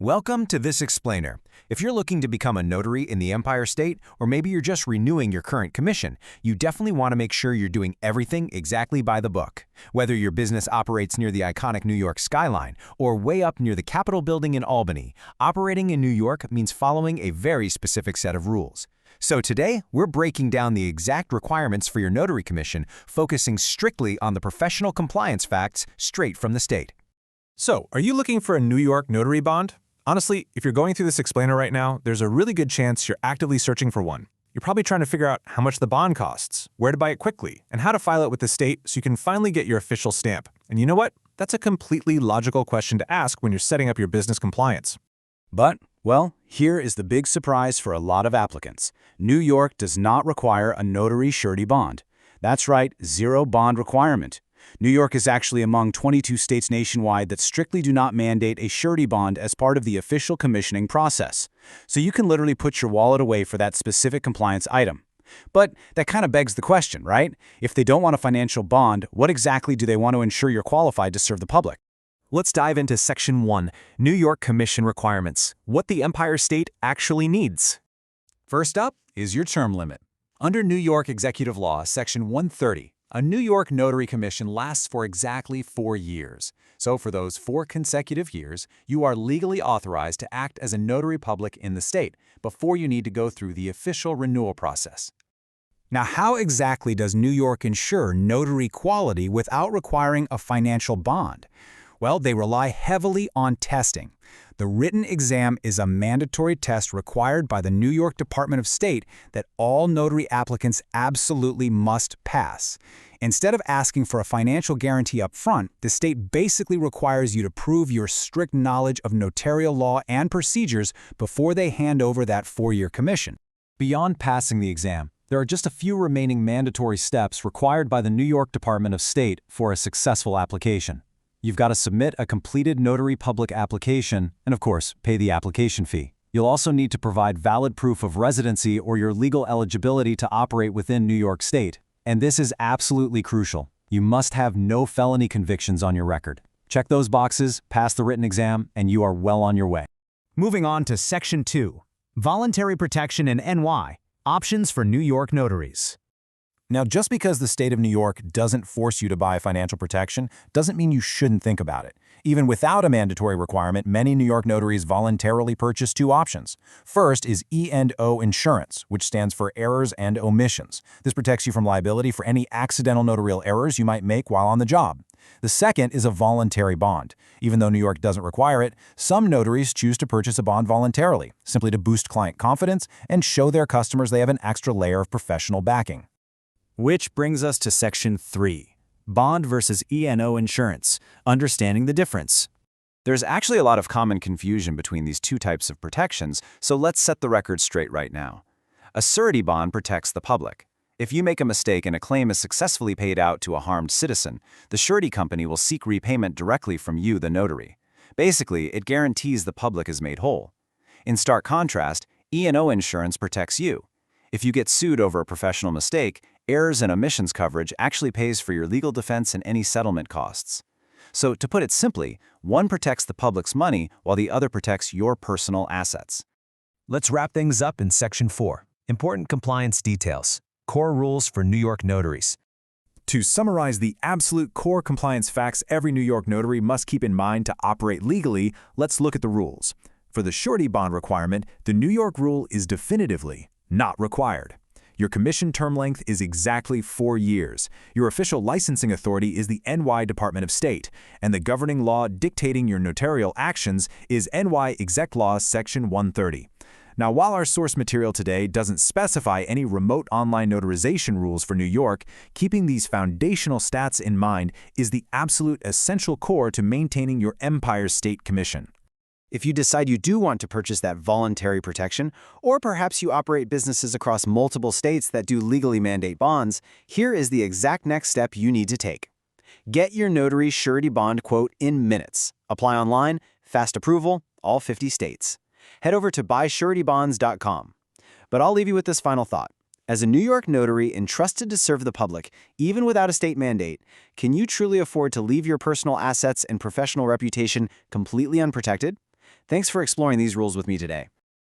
Welcome to This Explainer. If you're looking to become a notary in the Empire State, or maybe you're just renewing your current commission, you definitely want to make sure you're doing everything exactly by the book. Whether your business operates near the iconic New York skyline or way up near the Capitol building in Albany, operating in New York means following a very specific set of rules. So today, we're breaking down the exact requirements for your notary commission, focusing strictly on the professional compliance facts straight from the state. So, are you looking for a New York notary bond? Honestly, if you're going through this explainer right now, there's a really good chance you're actively searching for one. You're probably trying to figure out how much the bond costs, where to buy it quickly, and how to file it with the state so you can finally get your official stamp. And you know what? That's a completely logical question to ask when you're setting up your business compliance. But, well, here is the big surprise for a lot of applicants. New York does not require a notary surety bond. That's right, zero bond requirement. New York is actually among 22 states nationwide that strictly do not mandate a surety bond as part of the official commissioning process. So you can literally put your wallet away for that specific compliance item. But that kind of begs the question, right? If they don't want a financial bond, what exactly do they want to ensure you're qualified to serve the public? Let's dive into Section 1, New York Commission Requirements, what the Empire State actually needs. First up is your term limit. Under New York Executive Law, Section 130, a New York notary commission lasts for exactly 4 years. So for those 4 consecutive years, you are legally authorized to act as a notary public in the state before you need to go through the official renewal process. Now, how exactly does New York ensure notary quality without requiring a financial bond? Well, they rely heavily on testing. The written exam is a mandatory test required by the New York Department of State that all notary applicants absolutely must pass. Instead of asking for a financial guarantee up front, the state basically requires you to prove your strict knowledge of notarial law and procedures before they hand over that 4-year commission. Beyond passing the exam, there are just a few remaining mandatory steps required by the New York Department of State for a successful application. You've got to submit a completed notary public application and, of course, pay the application fee. You'll also need to provide valid proof of residency or your legal eligibility to operate within New York State. And this is absolutely crucial. You must have no felony convictions on your record. Check those boxes, pass the written exam, and you are well on your way. Moving on to Section 2, Voluntary Protection in NY, Options for New York Notaries. Now, just because the state of New York doesn't force you to buy financial protection doesn't mean you shouldn't think about it. Even without a mandatory requirement, many New York notaries voluntarily purchase 2 options. First is E&O insurance, which stands for errors and omissions. This protects you from liability for any accidental notarial errors you might make while on the job. The second is a voluntary bond. Even though New York doesn't require it, some notaries choose to purchase a bond voluntarily, simply to boost client confidence and show their customers they have an extra layer of professional backing. Which brings us to Section 3, Bond versus E&O Insurance, Understanding the Difference. There's actually a lot of common confusion between these 2 types of protections, so let's set the record straight right now. A surety bond protects the public. If you make a mistake and a claim is successfully paid out to a harmed citizen, the surety company will seek repayment directly from you, the notary. Basically, it guarantees the public is made whole. In stark contrast, E&O insurance protects you. If you get sued over a professional mistake, errors and omissions coverage actually pays for your legal defense and any settlement costs. So, to put it simply, one protects the public's money while the other protects your personal assets. Let's wrap things up in Section 4, Important Compliance Details, Core Rules for New York Notaries. To summarize the absolute core compliance facts every New York notary must keep in mind to operate legally, let's look at the rules. For the surety bond requirement, the New York rule is definitively not required. Your commission term length is exactly 4 years. Your official licensing authority is the NY Department of State, and the governing law dictating your notarial actions is NY Exec Law Section 130. Now, while our source material today doesn't specify any remote online notarization rules for New York, keeping these foundational stats in mind is the absolute essential core to maintaining your Empire State Commission. If you decide you do want to purchase that voluntary protection, or perhaps you operate businesses across multiple states that do legally mandate bonds, here is the exact next step you need to take. Get your notary surety bond quote in minutes. Apply online, fast approval, all 50 states. Head over to buysuretybonds.com. But I'll leave you with this final thought. As a New York notary entrusted to serve the public, even without a state mandate, can you truly afford to leave your personal assets and professional reputation completely unprotected? Thanks for exploring these rules with me today.